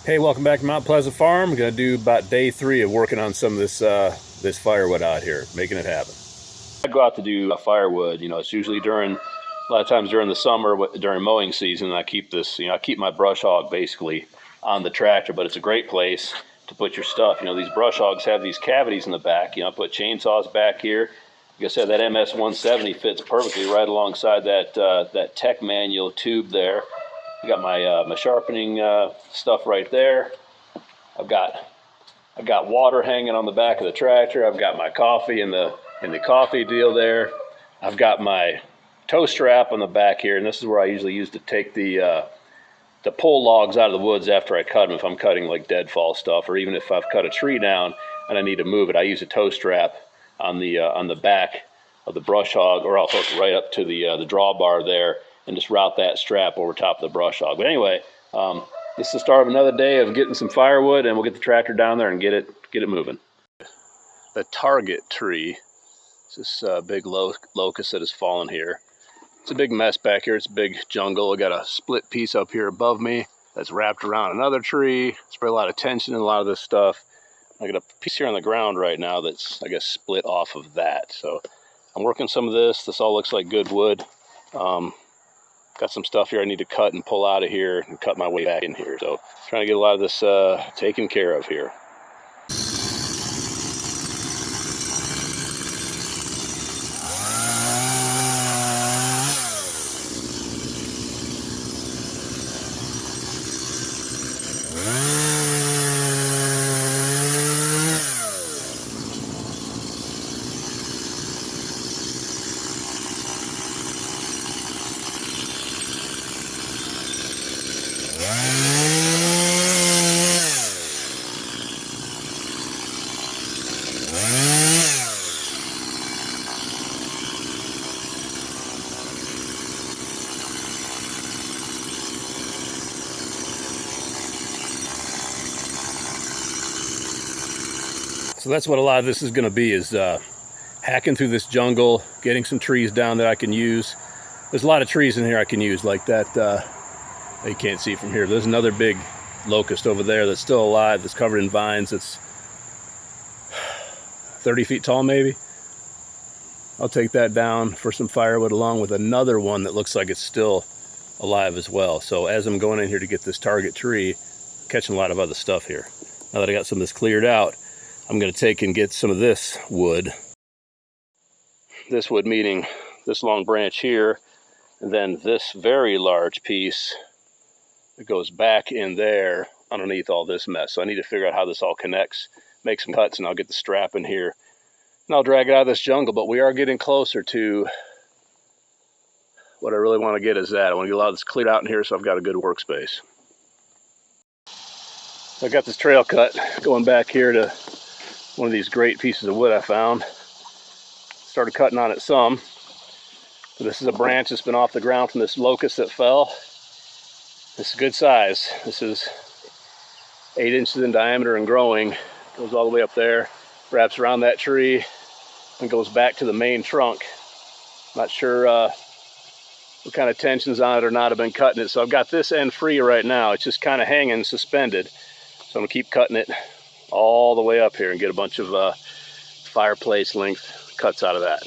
Hey, welcome back to Mount Pleasant Farm. We're gonna do about day 3 of working on some of this firewood out here, making it happen. I go out to do firewood. It's usually a lot of times during the summer, during mowing season. And I keep this, I keep my brush hog basically on the tractor, but it's a great place to put your stuff. These brush hogs have these cavities in the back. I put chainsaws back here. Like I said, that MS 170 fits perfectly right alongside that tech manual tube there. I got my sharpening stuff right there. I've got water hanging on the back of the tractor. I've got my coffee in the coffee deal there. I've got my tow strap on the back here, and this is where I usually use to take to pull logs out of the woods after I cut them. If I'm cutting like deadfall stuff, or even if I've cut a tree down and I need to move it, I use a tow strap on the back of the brush hog, or I'll hook right up to the drawbar there and just route that strap over top of the brush hog. But anyway, this is the start of another day of getting some firewood, and we'll get the tractor down there and get it moving. The target tree is this big locust that has fallen here. It's a big mess back here. It's a big jungle. I got a split piece up here above me that's wrapped around another tree. It's very a lot of tension in a lot of this stuff. I got a piece here on the ground right now that's, I guess, split off of that. So I'm working some of this. This all looks like good wood. Got some stuff here I need to cut and pull out of here and cut my way back in here. So trying to get a lot of this taken care of here. So that's what a lot of this is going to be, is hacking through this jungle, getting some trees down that I can use. There's a lot of trees in here I can use, like that you can't see from here. There's another big locust over there that's still alive, that's covered in vines. It's 30 feet tall maybe. I'll take that down for some firewood, along with another one that looks like it's still alive as well. So as I'm going in here to get this target tree, I'm catching a lot of other stuff here. Now that I got some of this cleared out, I'm going to take and get some of this wood. This wood meaning this long branch here, and then this very large piece that goes back in there underneath all this mess. So I need to figure out how this all connects, make some cuts, and I'll get the strap in here. And I'll drag it out of this jungle, but we are getting closer to what I really want to get is that. I want to get a lot of this cleared out in here so I've got a good workspace. So I got this trail cut going back here to one of these great pieces of wood I found. Started cutting on it some. So this is a branch that's been off the ground from this locust that fell. This is good size. This is 8 inches in diameter and growing. Goes all the way up there, wraps around that tree, and goes back to the main trunk. Not sure what kind of tensions on it or not. I've been cutting it. So I've got this end free right now. It's just kind of hanging suspended. So I'm gonna keep cutting it all the way up here and get a bunch of fireplace length cuts out of that.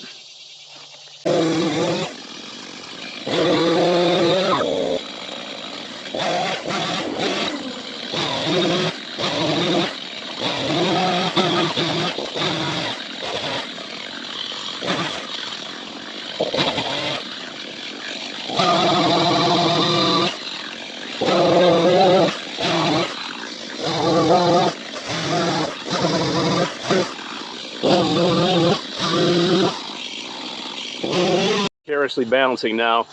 Carelessly balancing now.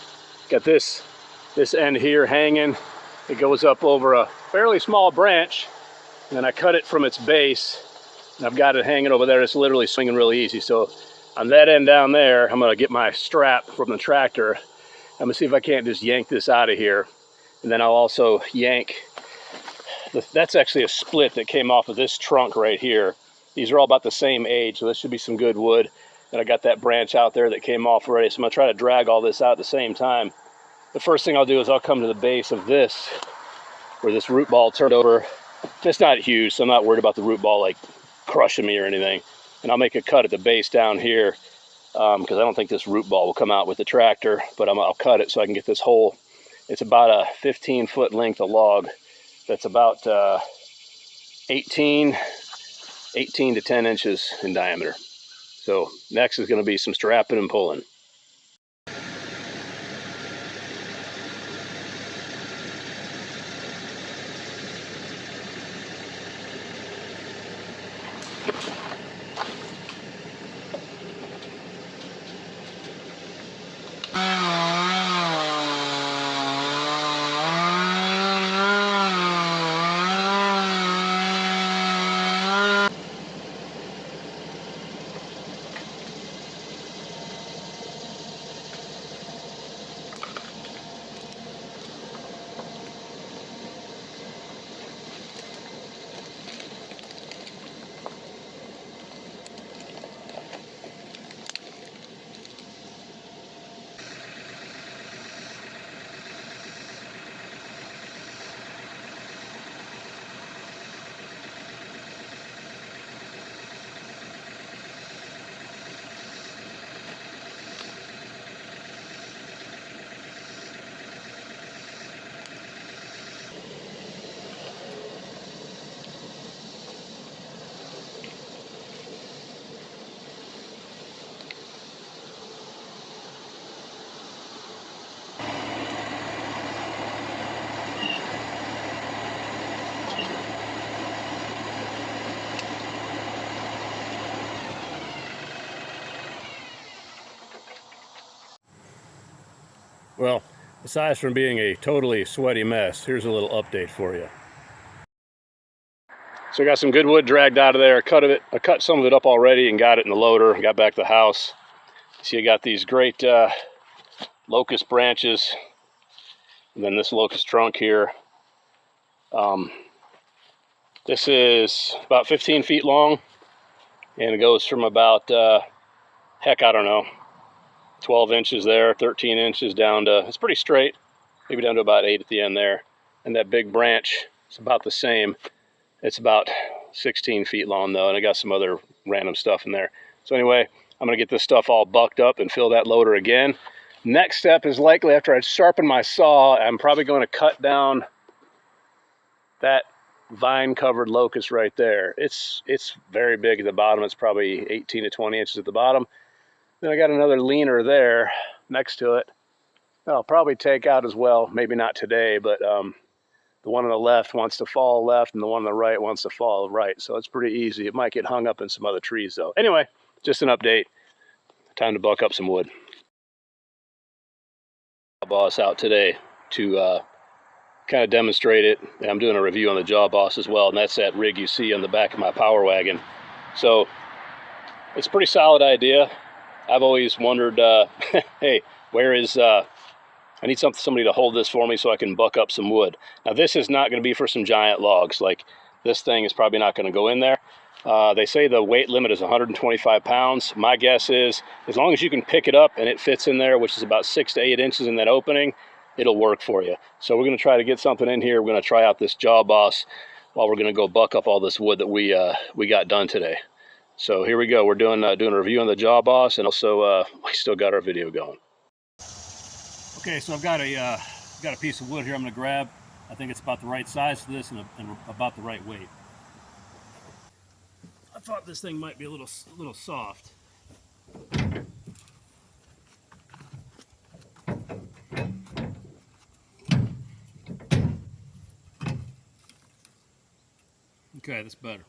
Got this end here hanging. It goes up over a fairly small branch, and then I cut it from its base, and I've got it hanging over there. It's literally swinging really easy. So on that end down there, I'm gonna get my strap from the tractor. I'm gonna see if I can't just yank this out of here, and then I'll also yank. That's actually a split that came off of this trunk right here. These are all about the same age, so this should be some good wood. And I got that branch out there that came off already, so I'm gonna try to drag all this out at the same time. The first thing I'll do is I'll come to the base of this where this root ball turned over. It's not huge, so I'm not worried about the root ball like crushing me or anything. And I'll make a cut at the base down here because I don't think this root ball will come out with the tractor, but I'll cut it so I can get this hole. It's about a 15-foot length of log that's about 18 to 10 inches in diameter. So next is going to be some strapping and pulling. Well, aside from being a totally sweaty mess, here's a little update for you. So I got some good wood dragged out of there. I cut some of it up already and got it in the loader. Got back to the house. See, I got these great locust branches, and then this locust trunk here. This is about 15 feet long, and it goes from about, heck, I don't know, 12 inches there, 13 inches down to, it's pretty straight, maybe down to about 8 at the end there. And that big branch is about the same. It's about 16 feet long though, and I got some other random stuff in there. So anyway, I'm gonna get this stuff all bucked up and fill that loader again. Next step is likely after I sharpen my saw, I'm probably going to cut down that vine covered locust right there. It's very big at the bottom. It's probably 18 to 20 inches at the bottom. Then I got another leaner there next to it that I'll probably take out as well. Maybe not today, but the one on the left wants to fall left and the one on the right wants to fall right. So it's pretty easy. It might get hung up in some other trees though. Anyway, just an update. Time to buck up some wood. Jawboss out today to kind of demonstrate it. And I'm doing a review on the Jawboss as well, and that's that rig you see on the back of my power wagon. So it's a pretty solid idea. I've always wondered, hey, where is, I need somebody to hold this for me so I can buck up some wood. Now this is not going to be for some giant logs. Like this thing is probably not going to go in there. They say the weight limit is 125 pounds. My guess is as long as you can pick it up and it fits in there, which is about 6 to 8 inches in that opening, it'll work for you. So we're going to try to get something in here. We're going to try out this Jawboss while we're going to go buck up all this wood that we got done today. So here we go. We're doing a review on the Jawboss, and also we still got our video going. Okay, so I've got a piece of wood here I'm going to grab. I think it's about the right size for this and about the right weight. I thought this thing might be a little soft. Okay, that's better.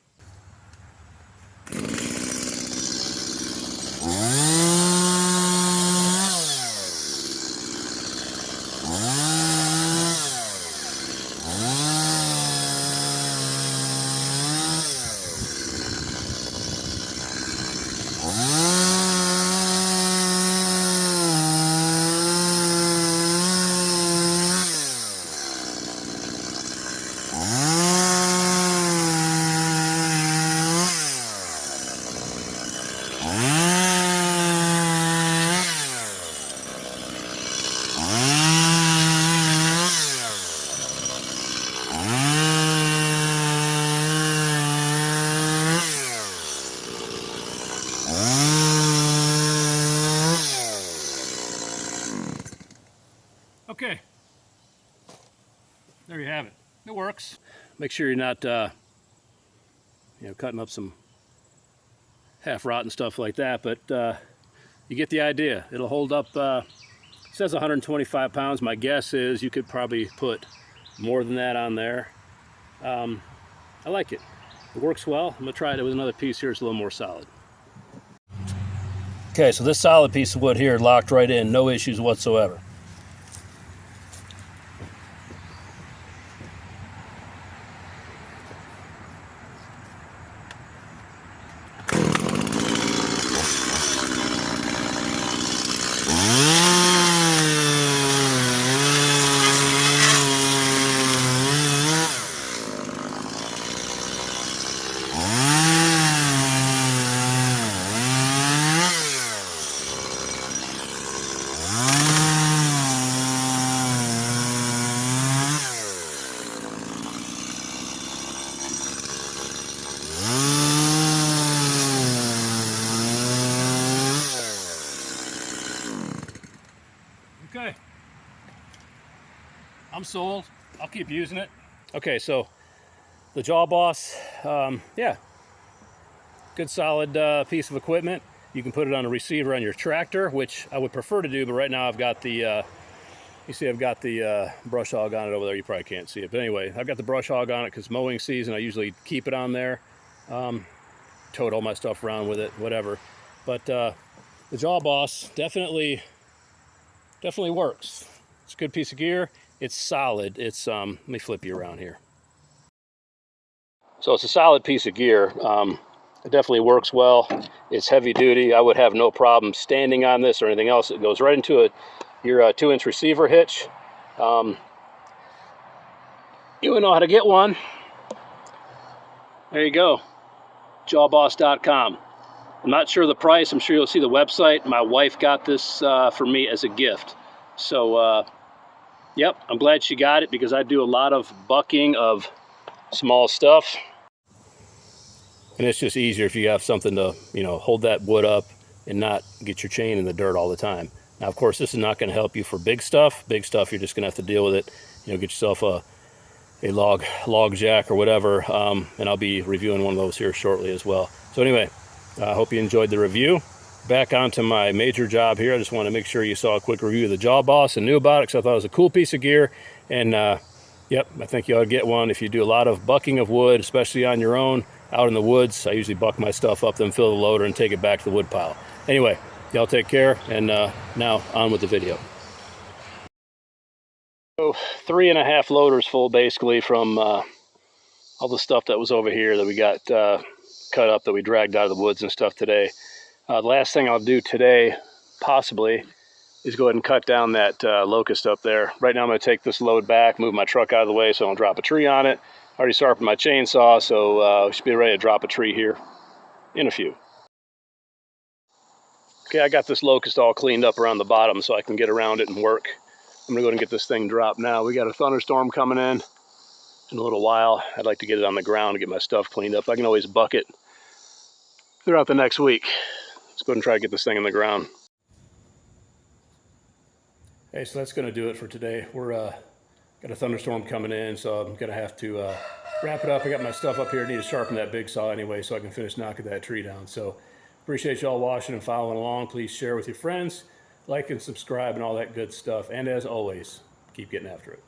works. Make sure you're not cutting up some half rotten stuff like that, but you get the idea. It'll hold up. It says 125 pounds. My guess is you could probably put more than that on there. I like it. It works well. I'm gonna try it with another piece here. It's a little more solid. Okay, so this solid piece of wood here locked right in, no issues whatsoever. Okay, I'm sold. I'll keep using it. Okay, so the Jawboss, yeah, good solid piece of equipment. You can put it on a receiver on your tractor, which I would prefer to do, but right now I've got the, you see I've got the brush hog on it over there. You probably can't see it, but anyway, I've got the brush hog on it because mowing season, I usually keep it on there. Tote all my stuff around with it, whatever. But the Jawboss definitely works. It's a good piece of gear. It's solid. It's let me flip you around here. So it's a solid piece of gear. It definitely works well. It's heavy duty. I would have no problem standing on this or anything else. It goes right into your 2-inch receiver hitch. You would know how to get one. There you go. Jawboss.com. I'm not sure the price. I'm sure you'll see the website. My wife got this for me as a gift. So, yep, I'm glad she got it because I do a lot of bucking of small stuff. And it's just easier if you have something to, hold that wood up and not get your chain in the dirt all the time. Now, of course, this is not going to help you for big stuff. Big stuff, you're just going to have to deal with it. Get yourself a log jack or whatever. And I'll be reviewing one of those here shortly as well. So anyway, I hope you enjoyed the review. Back onto my major job here. I just want to make sure you saw a quick review of the Jawboss and knew about it because I thought it was a cool piece of gear. And yep, I think you ought to get one if you do a lot of bucking of wood, especially on your own, out in the woods. I usually buck my stuff up, then fill the loader and take it back to the wood pile. Anyway, y'all take care, and now on with the video. So 3.5 loaders full basically from all the stuff that was over here that we got cut up, that we dragged out of the woods and stuff today. The last thing I'll do today, possibly, is go ahead and cut down that locust up there. Right now I'm going to take this load back, move my truck out of the way so I don't drop a tree on it. I already sharpened my chainsaw, so we should be ready to drop a tree here in a few. Okay, I got this locust all cleaned up around the bottom so I can get around it and work. I'm going to go ahead and get this thing dropped now. We got a thunderstorm coming in a little while. I'd like to get it on the ground and get my stuff cleaned up. I can always buck it throughout the next week. Let's go ahead and try to get this thing in the ground. Hey, so that's going to do it for today. We're got a thunderstorm coming in, so I'm going to have to wrap it up. I got my stuff up here. I need to sharpen that big saw anyway so I can finish knocking that tree down. So appreciate y'all watching and following along. Please share with your friends, like and subscribe and all that good stuff. And as always, keep getting after it.